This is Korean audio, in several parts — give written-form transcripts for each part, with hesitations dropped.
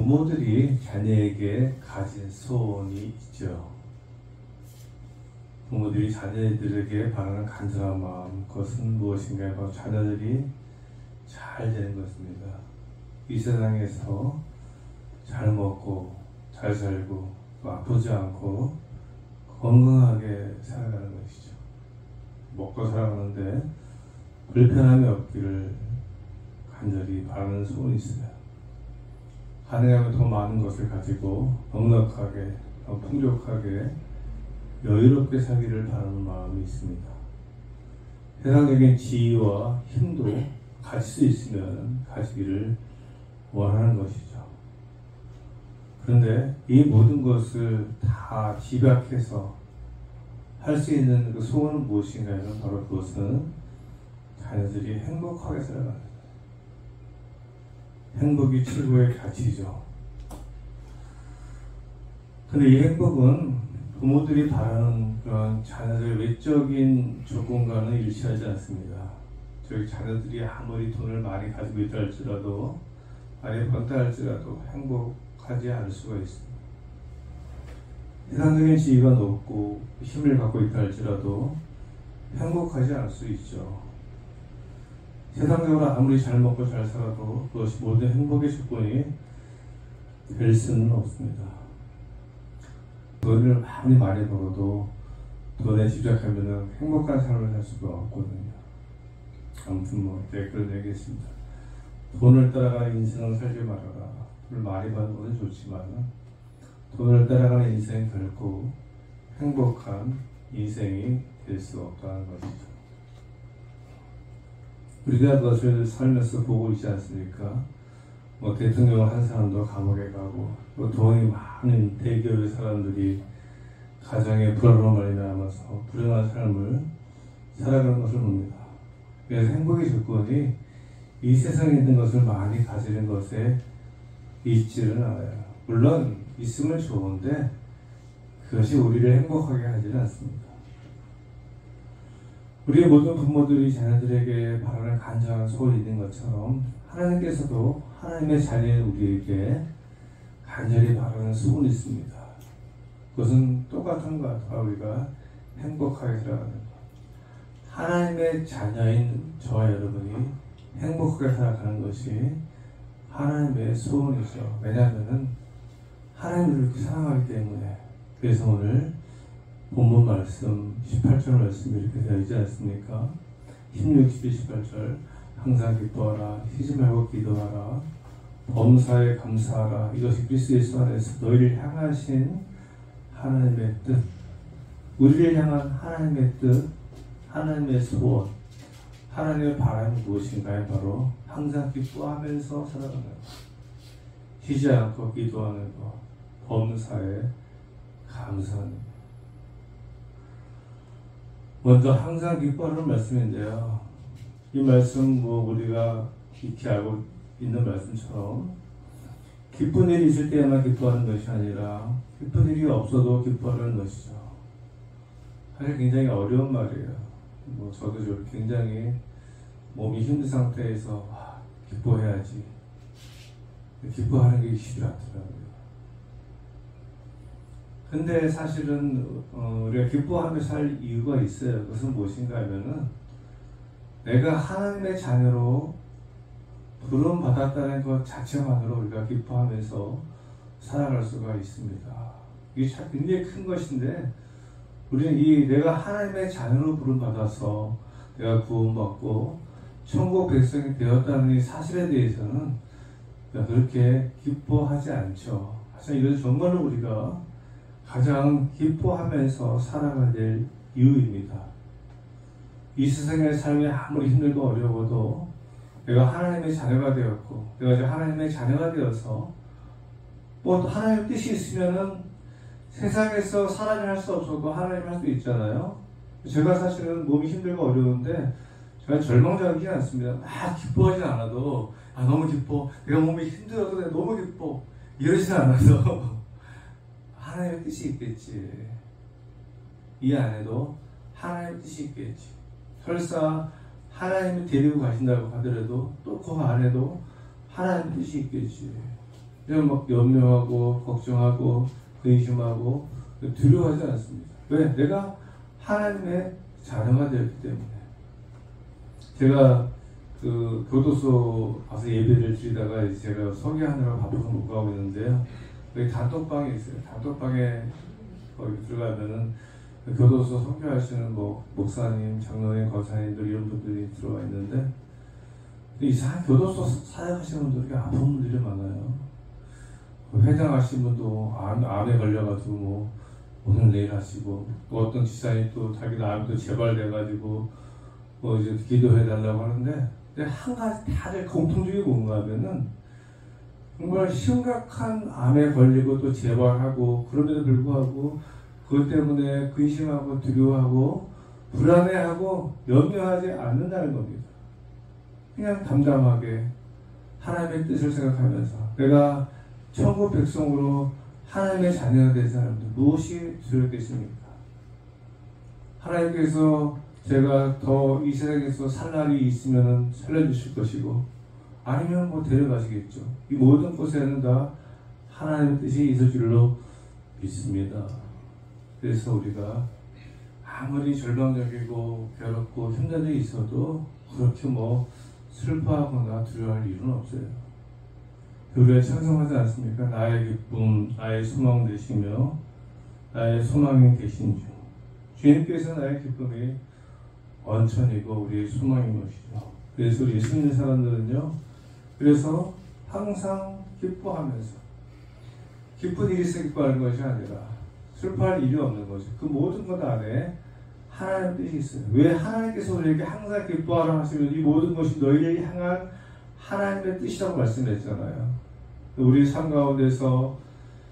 부모들이 자녀에게 가진 소원이 있죠. 부모들이 자녀들에게 바라는 간절한 마음, 그것은 무엇인가요? 바로 자녀들이 잘 되는 것입니다. 이 세상에서 잘 먹고 잘 살고 또 아프지 않고 건강하게 살아가는 것이죠. 먹고 살아가는데 불편함이 없기를 간절히 바라는 소원이 있어요. 가능하면 더 많은 것을 가지고 넉넉하게, 풍족하게, 여유롭게 살기를 바라는 마음이 있습니다. 세상적인 지위와 힘도 가질 수 있으면 가지기를 원하는 것이죠. 그런데 이 모든 것을 다 집약해서 할 수 있는 그 소원은 무엇인가요? 바로 그것은 자녀들이 행복하게 살아가는 거예요. 행복이 최고의 가치죠. 근데 이 행복은 부모들이 바라는 그런 자녀들의 외적인 조건과는 일치하지 않습니다. 저희 자녀들이 아무리 돈을 많이 가지고 있다 할지라도, 많이 번다 할지라도 행복하지 않을 수가 있습니다. 세상적인 지위가 높고 힘을 갖고 있다 할지라도 행복하지 않을 수 있죠. 세상적으로 아무리 잘 먹고 잘 살아도 그것이 모든 행복의 조건이 될 수는 없습니다. 돈을 많이 벌어도 돈에 집착하면 행복한 삶을 살 수가 없거든요. 아무튼 그런 얘기했습니다. 돈을 따라가는 인생을 살지 말아라. 돈을 많이 버는 것은 좋지만 돈을 따라가는 인생은 결코 행복한 인생이 될 수 없다는 것이죠. 우리가 그것을 살면서 보고 있지 않습니까? 대통령을 한 사람도 감옥에 가고, 또 돈이 많은 대기업의 사람들이 가정의 불화로 말미암아서 불행한 삶을 살아가는 것을 봅니다. 그래서 행복의 조건이 이 세상에 있는 것을 많이 가지는 것에 있지는 않아요. 물론 있으면 좋은데 그것이 우리를 행복하게 하지는 않습니다. 우리의 모든 부모들이 자녀들에게 바라는 간절한 소원이 있는 것처럼 하나님께서도 하나님의 자녀인 우리에게 간절히 바라는 소원이 있습니다. 그것은 똑같은 것 같아요. 우리가 행복하게 살아가는 것. 하나님의 자녀인 저와 여러분이 행복하게 살아가는 것이 하나님의 소원이죠. 왜냐하면 하나님을 이렇게 사랑하기 때문에. 그래서 오늘 본문 말씀 18절 말씀이 이렇게 되어 있지 않습니까? 16, 17, 18절 항상 기뻐하라, 쉬지 말고 기도하라, 범사에 감사하라. 이것이 그리스도 예수 안에서 너희를 향하신 하나님의 뜻, 우리를 향한 하나님의 뜻, 하나님의 소원, 하나님의 바람이 무엇인가요? 바로 항상 기뻐하면서 살아가는 것, 쉬지 않고 기도하는 것, 범사에 감사하는 것. 먼저 항상 기뻐하는 말씀인데요. 이 말씀 우리가 익히 알고 있는 말씀처럼 기쁜 일이 있을 때에만 기뻐하는 것이 아니라 기쁜 일이 없어도 기뻐하는 것이죠. 사실 굉장히 어려운 말이에요. 저도 굉장히 몸이 힘든 상태에서 기뻐해야지. 기뻐하는 게 쉽지 않더라고요. 근데 사실은 우리가 기뻐하며 살 이유가 있어요. 그것은 무엇인가 하면은 내가 하나님의 자녀로 부름 받았다는 것 자체만으로 우리가 기뻐하면서 살아갈 수가 있습니다. 이게 참 굉장히 큰 것인데 우리는 내가 하나님의 자녀로 부름 받아서 내가 구원받고 천국 백성이 되었다는 이 사실에 대해서는 그렇게 기뻐하지 않죠. 하지만 이것은 정말로 우리가 가장 기뻐하면서 살아가야 될 이유입니다. 이 세상의 삶이 아무리 힘들고 어려워도 내가 하나님의 자녀가 되었고, 내가 이제 하나님의 자녀가 되어서 또 하나님의 뜻이 있으면은 세상에서 사람이 할 수 없어도 하나님이 할 수 있잖아요. 제가 사실은 몸이 힘들고 어려운데 제가 절망적이지 않습니다. 막 기뻐하진 않아도 너무 기뻐, 내가 몸이 힘들어도 내가 너무 기뻐 이러진 않아도 하나님의 뜻이 있겠지. 이 안에도 하나님의 뜻이 있겠지. 설사 하나님이 데리고 가신다고 하더라도 또 그 안에도 하나님의 뜻이 있겠지. 그냥 막 염려하고 걱정하고 근심하고 두려워하지 않습니다. 왜? 내가 하나님의 자녀가 되었기 때문에. 제가 그 교도소 가서 예배를 드리다가 제가 설교하느라 바빠서 못 가고 있는데요. 여기 단톡방이 있어요. 단톡방에 거기 들어가면은 교도소 선교하시는 뭐 목사님, 장로님, 거사님들 이런 분들이 들어와 있는데 이상한 교도소 사역하시는 분들이 아픈 분들이 많아요. 회장하신 분도 암에 걸려가지고 뭐 오늘 내일 하시고 또 어떤 지사님 또 자기 암도 재발돼가지고 뭐 이제 기도해달라고 하는데 근데 한 가지 다들 공통적인 뭔가 하면은 정말 심각한 암에 걸리고 또 재발하고 그럼에도 불구하고 그것 때문에 근심하고 두려워하고 불안해하고 염려하지 않는다는 겁니다. 그냥 담담하게 하나님의 뜻을 생각하면서 내가 천국 백성으로 하나님의 자녀가 된 사람들 무엇이 두렵겠습니까? 하나님께서 제가 더 이 세상에서 살 날이 있으면 살려주실 것이고 아니면 뭐 데려가시겠죠. 이 모든 곳에는 다 하나님의 뜻이 있을 줄로 믿습니다. 그래서 우리가 아무리 절망적이고 괴롭고 힘든 일이 있어도 그렇게 뭐 슬퍼하거나 두려워할 일은 없어요. 우리가 찬송하지 않습니까? 나의 기쁨, 나의 소망 되시며 나의 소망이 되신 주. 주님께서 나의 기쁨이 원천이고 우리의 소망인 것이죠. 그래서 우리 예수 믿는 사람들은요, 그래서 항상 기뻐하면서 기쁜 일이 있어 기뻐하는 것이 아니라 슬퍼할 일이 없는 거죠. 그 모든 것 안에 하나님의 뜻이 있어요. 왜 하나님께서 우리에게 항상 기뻐하라 하시면 이 모든 것이 너희를 향한 하나님의 뜻이라고 말씀했잖아요. 우리 삶 가운데서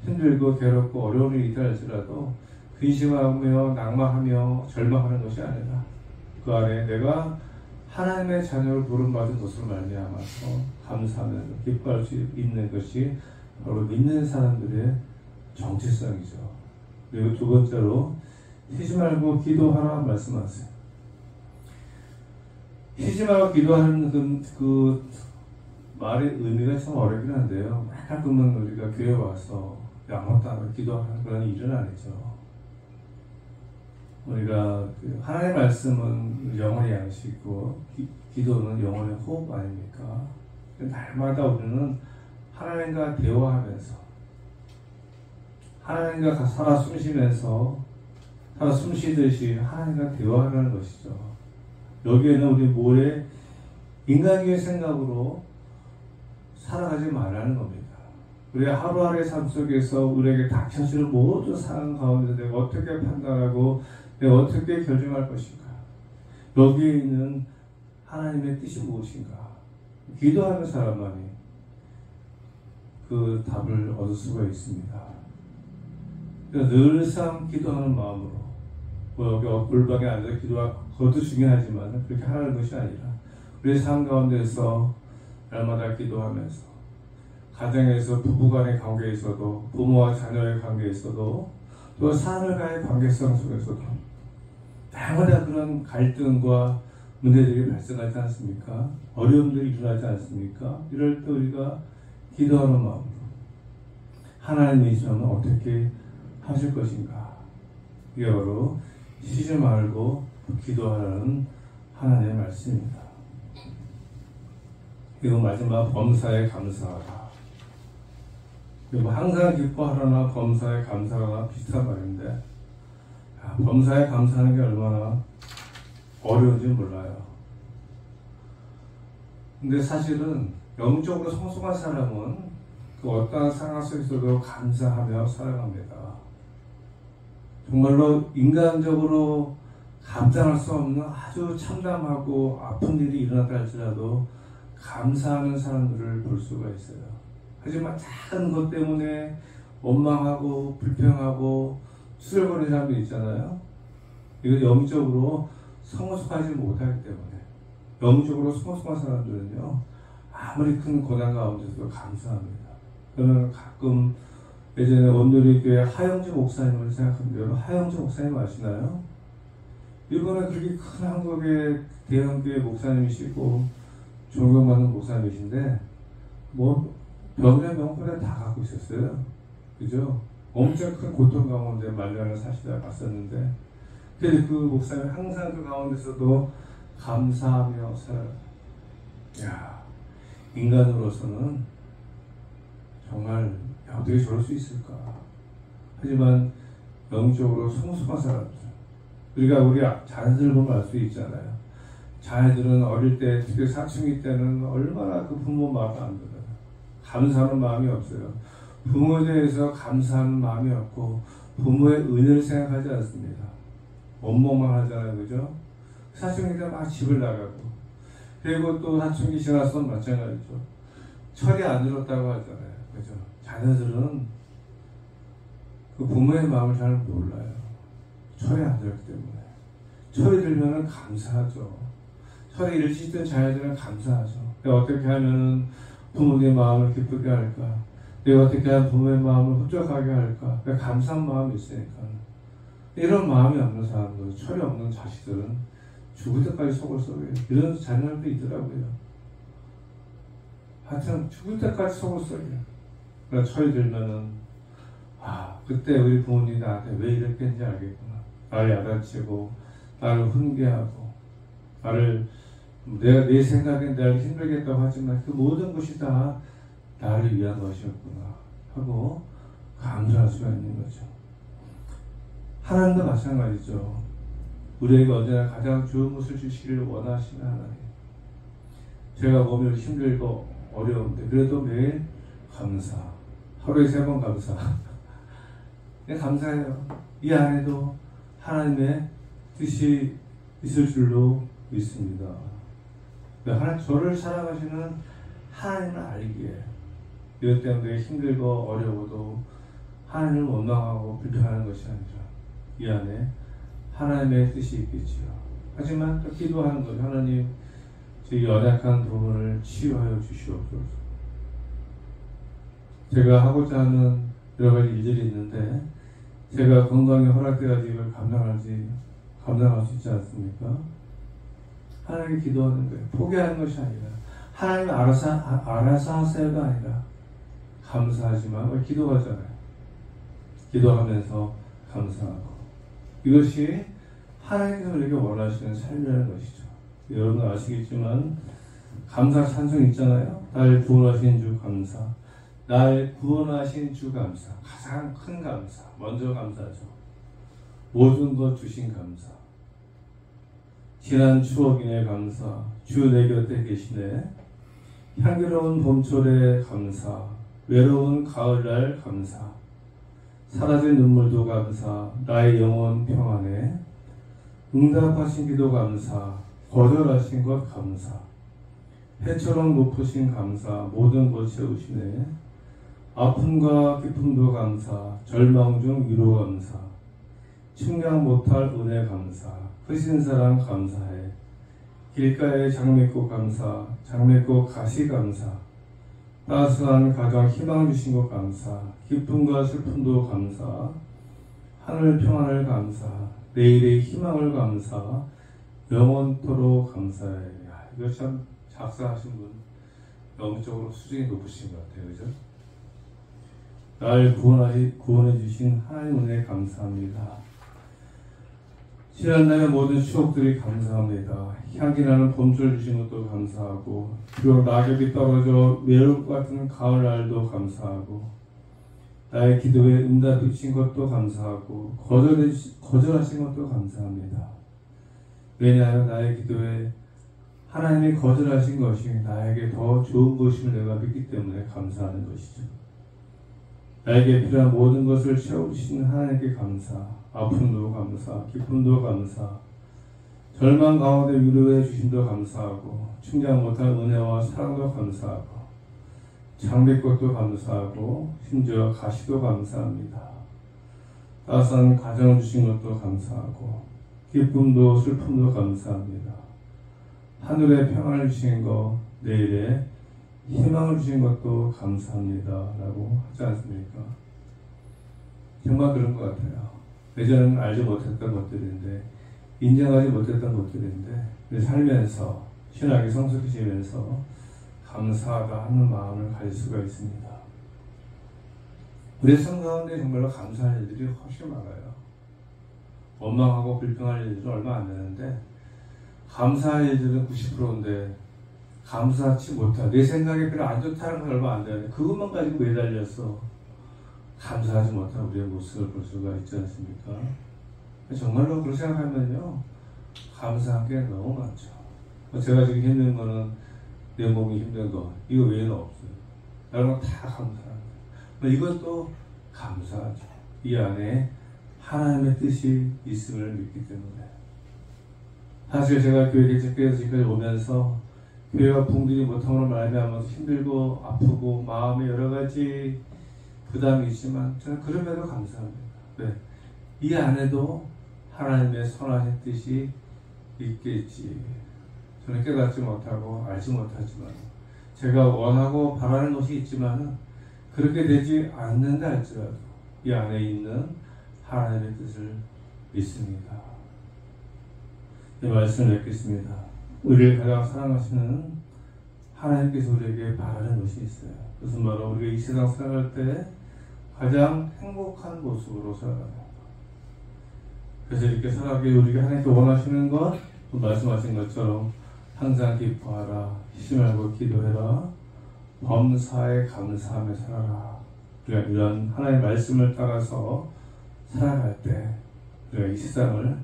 힘들고 괴롭고 어려운 일이 있다 할지라도 근심하며 낙망하며 절망하는 것이 아니라 그 안에 내가 하나님의 자녀를 부름받은 것으로 말미암아서 감사하면서 기뻐할 수 있는 것이 바로 믿는 사람들의 정체성이죠. 그리고 두 번째로 쉬지 말고 기도하라 말씀하세요. 쉬지 말고 기도하는 그 말의 의미가 참 어렵긴 한데요. 가끔은 우리가 교회 와서 아무것도 안 하고 기도하는 그런 일은 아니죠. 우리가 하나님의 말씀은 영혼의 양식이고 기도는 영혼의 호흡 아닙니까? 날마다 우리는 하나님과 대화하면서 하나님과 살아 숨쉬면서 살아 숨쉬듯이 하나님과 대화하는 것이죠. 여기에는 우리 모래 인간적인 생각으로 살아가지 말라는 겁니다. 우리의 하루하루의 삶 속에서 우리에게 닥쳐지는 모든 상황 가운데 내가 어떻게 판단하고 내가 어떻게 결정할 것인가? 여기에 있는 하나님의 뜻이 무엇인가? 기도하는 사람만이 그 답을 얻을 수가 있습니다. 늘상 기도하는 마음으로 뭐 여기 골방에 앉아서 기도하는 것도 중요하지만 그렇게 하는 것이 아니라 우리의 삶 가운데서 날마다 기도하면서 가정에서 부부간의 관계에서도 부모와 자녀의 관계에서도 또 사람과의 관계성 속에서도 다양한 그런 갈등과 문제들이 발생하지 않습니까? 어려움들이 일어나지 않습니까? 이럴 때 우리가 기도하는 마음으로 하나님의 있으면 어떻게 하실 것인가? 이게 바로 쉬지 말고 기도하라는 하나님의 말씀입니다. 그리고 마지막 범사에 감사하라. 그리고 항상 기뻐하라나 범사에 감사하라 비슷한 말인데 범사에 감사하는 게 얼마나 어려운지 몰라요. 근데 사실은 영적으로 성숙한 사람은 그 어떠한 상황 속에서도 감사하며 살아갑니다. 정말로 인간적으로 감당할 수 없는 아주 참담하고 아픈 일이 일어났다 할지라도 감사하는 사람들을 볼 수가 있어요. 하지만 작은 것 때문에 원망하고 불평하고 수절거리는 사람도 있잖아요. 이건 영적으로 성숙하지 못하기 때문에. 영적으로 성숙한 사람들은요, 아무리 큰 고난 가운데서도 감사합니다. 저는 가끔 예전에 온누리교회 하영주 목사님을 생각합니다. 여러분 하영주 목사님 아시나요? 이번에 그렇게 큰 한국의 대형교회 목사님이시고 존경받는 목사님이신데 뭐 병이나 명분에 다 갖고 있었어요. 그죠? 엄청 큰 고통 가운데 말년을 사시다 갔었는데, 그래서 그 목사님 항상 그 가운데서도 감사하며 살아요. 야, 인간으로서는 정말 어떻게 저럴 수 있을까? 하지만 영적으로 성숙한 사람들, 우리가 우리 자녀들 보면 알 수 있잖아요. 자녀들은 어릴 때, 특히 사춘기 때는 얼마나 그 부모 말을 안 들어요. 감사하는 마음이 없어요. 부모에 대해서 감사하는 마음이 없고 부모의 은혜를 생각하지 않습니다. 원망만 하잖아요. 그죠? 사춘기 때 막 집을 나가고, 그리고 또 사춘기 지나서 마찬가지죠. 철이 안 들었다고 하잖아요. 그죠? 자녀들은 그 부모의 마음을 잘 몰라요. 철이 안 들었기 때문에. 철이 들면은 감사하죠. 철이 일찍 든 자녀들은 감사하죠. 내가 어떻게 하면 부모의 마음을 기쁘게 할까? 내가 어떻게 하면 부모의 마음을 흡족하게 할까? 내가 감사한 마음이 있으니까. 이런 마음이 없는 사람들, 철이 없는 자식들은 죽을 때까지 속을 썩여요. 이런 자녀들도 있더라고요. 하여튼 죽을 때까지 속을 썩여요. 그러니까 철이 들면은, 그때 우리 부모님이 나한테 왜 이렇게 했는지 알겠구나. 나를 야단치고, 나를 훈계하고, 내 생각엔 나를 힘들게 했다고 하지만 그 모든 것이 다 나를 위한 것이었구나 하고 감사할 수가 있는 거죠. 하나님도 마찬가지죠. 우리에게 언제나 가장 좋은 것을 주시기를 원하시는 하나님. 제가 몸이 힘들고 어려운데 그래도 매일 감사. 하루에 3번 감사. 감사해요. 이 안에도 하나님의 뜻이 있을 줄로 믿습니다. 저를 사랑하시는 하나님을 알기에, 이것 때문에 힘들고 어려워도 하나님을 원망하고 불평하는 것이 아니라 이 안에 하나님의 뜻이 있겠지요. 하지만 또 기도하는 거죠. 하나님, 제 연약한 부분을 치유하여 주시옵소서. 제가 하고자 하는 여러 가지 일들이 있는데 제가 건강이 허락돼야지 이걸 감당할 수 있지 않습니까? 하나님께 기도하는 거예요. 포기하는 것이 아니라 하나님 알아서 하세요가 아니라 감사하지만 기도하잖아요. 기도하면서 감사하고, 이것이 하나님께서 우리에게 원하시는 삶이라는 것이죠. 여러분 아시겠지만 감사 찬송 있잖아요. 날 구원하신 주 감사, 날 구원하신 주 감사, 가장 큰 감사, 먼저 감사죠. 모든 것 주신 감사, 지난 추억이네 감사, 주 내 곁에 계시네, 향기로운 봄철에 감사, 외로운 가을날 감사, 사라진 눈물도 감사, 나의 영혼 평안에, 응답하신 기도 감사, 거절하신 것 감사, 해처럼 높으신 감사, 모든 것 채우시네, 아픔과 기쁨도 감사, 절망 중 위로 감사, 측량 못할 은혜 감사, 크신 사랑 감사해, 길가에 장미꽃 감사, 장미꽃 가시 감사, 따스한 가정 희망 주신 것 감사, 기쁨과 슬픔도 감사, 하늘 평안을 감사, 내일의 희망을 감사, 영원토록 감사해. 이거 참 작사하신 분 영적으로 수준이 높으신 것 같아요. 그죠? 날 구원해 주신 하나님 은혜에 감사합니다. 지난날의 모든 추억들이 감사합니다. 향기나는 봄철 주신 것도 감사하고, 비록 낙엽이 떨어져 외로울 것 같은 가을날도 감사하고, 나의 기도에 응답 주신 것도 감사하고, 거절하신 것도 감사합니다. 왜냐하면 나의 기도에 하나님이 거절하신 것이 나에게 더 좋은 것임을 내가 믿기 때문에 감사하는 것이죠. 나에게 필요한 모든 것을 채워주시는 하나님께 감사, 아픔도 감사, 기쁨도 감사, 절망 가운데 위로해 주심도 감사하고, 충당 못한 은혜와 사랑도 감사하고, 장미꽃도 감사하고, 심지어 가시도 감사합니다. 따스한 가정을 주신 것도 감사하고, 기쁨도 슬픔도 감사합니다. 하늘에 평안을 주신 것, 내일에 희망을 주신 것도 감사합니다. 라고 하지 않습니까? 정말 그런 것 같아요. 예전에는 알지 못했던 것들인데, 인정하지 못했던 것들인데, 살면서, 신학이 성숙해지면서 감사하다 하는 마음을 가질 수가 있습니다. 우리 삶 가운데 정말로 감사할 일들이 훨씬 많아요. 원망하고 불평할 일들은 얼마 안 되는데 감사할 일들은 90%인데 감사하지 못한, 내 생각에 별로 안 좋다는 건 얼마 안 되는데 그것만 가지고 매달려서 감사하지 못한 우리의 모습을 볼 수가 있지 않습니까? 정말로 그렇게 생각하면요, 감사한 게 너무 많죠. 제가 지금 힘든 거는 내 몸이 힘든 거, 이거 외에는 없어요. 다른 건 다 감사합니다. 이것도 감사하죠. 이 안에 하나님의 뜻이 있음을 믿기 때문에. 사실 제가 교회 개척해서 지금까지 오면서 교회가 붕들이 못함으로 말미암아서 힘들고 아프고 마음에 여러 가지 부담이 있지만 저는 그럼에도 감사합니다. 왜? 이 안에도 하나님의 선하신 뜻이 있겠지. 저는 깨닫지 못하고 알지 못하지만 제가 원하고 바라는 것이 있지만 그렇게 되지 않는다 할지라도 이 안에 있는 하나님의 뜻을 믿습니다. 이 말씀을 읽겠습니다. 우리를 가장 사랑하시는 하나님께서 우리에게 바라는 것이 있어요. 그것은 바로 우리가 이 세상 살아갈 때 가장 행복한 모습으로 살아가는 것. 그래서 이렇게 살아가기 우리가 하나님께 원하시는 것, 말씀하신 것처럼 항상 기뻐하라, 쉬지 말고 기도해라, 범사에 감사하며 살아라. 우리가 이런 하나님의 말씀을 따라서 살아갈 때 우리가 이 세상을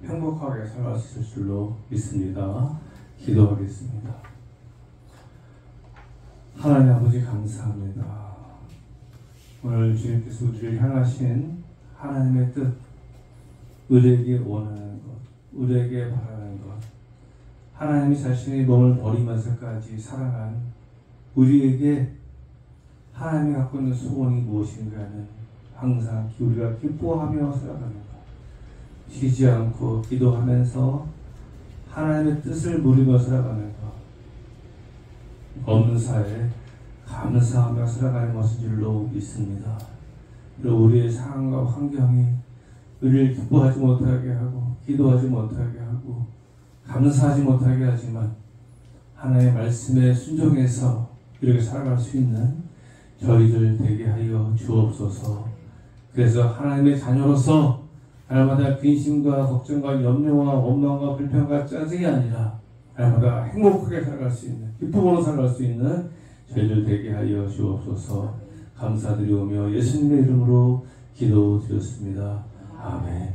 행복하게 살아갈 수 있을 줄로 믿습니다. 기도하겠습니다. 하나님 아버지 감사합니다. 오늘 주님께서 우리를 향하신 하나님의 뜻, 우리에게 원하는 것, 우리에게 바라는 것, 하나님이 자신의 몸을 버리면서까지 사랑한 우리에게 하나님이 갖고 있는 소원이 무엇인가는 항상 우리가 기뻐하며 살아가는 것, 쉬지 않고 기도하면서 하나님의 뜻을 누리며 살아가는 것, 범사에 감사하며 살아가는 것인 줄로 믿습니다. 그리고 우리의 상황과 환경이 우리를 기뻐하지 못하게 하고 기도하지 못하게 하고 감사하지 못하게 하지만 하나님의 말씀에 순종해서 이렇게 살아갈 수 있는 저희들 되게 하여 주옵소서. 그래서 하나님의 자녀로서 날마다 근심과 걱정과 염려와 원망과 불평과 짜증이 아니라 날마다 행복하게 살아갈 수 있는, 기쁨으로 살아갈 수 있는 저희들 되게 하여 주옵소서. 감사드리오며 예수님의 이름으로 기도드렸습니다. 아멘.